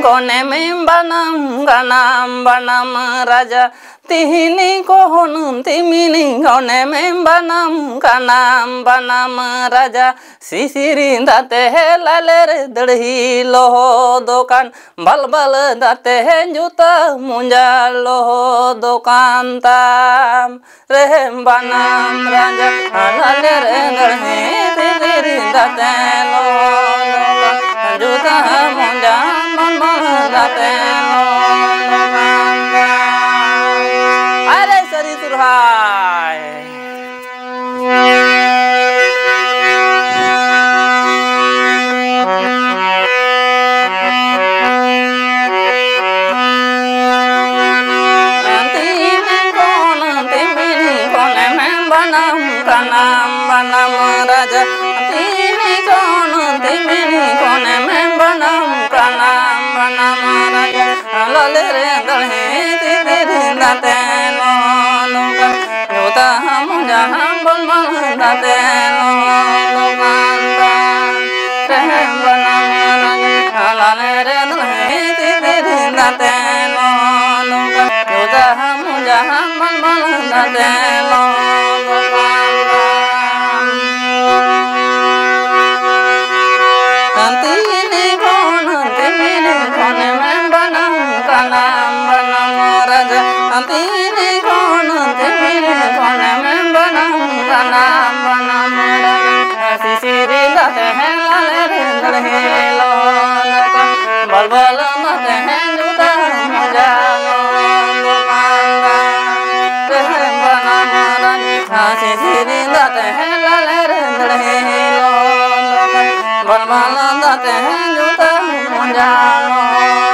gone me banam ganam banam raja tihini kohon timini gone me banam ganam banam raja sisiri date laler dadhi loho dokan bal bal date juta munja loho dokan tam re banam raja laler dadhi sisiri date loho dokan juta munja date loho dokan tam are sari turhai banam banam raja tini kono timini kone me banam banam banam raja lalere dalhe tiri date no no kan juta munja bol mal date no no kan te banam raja lalere dalhe tiri date no no kan juta munja bol mal date no no tini kono timini kone me banam banam banam raja tini kono timini kone me banam banam banam raja sisiri date laler dalhe lo bal bal date juta munja lo banam raja sisiri date laler dalhe lo bal bal date juta munja lo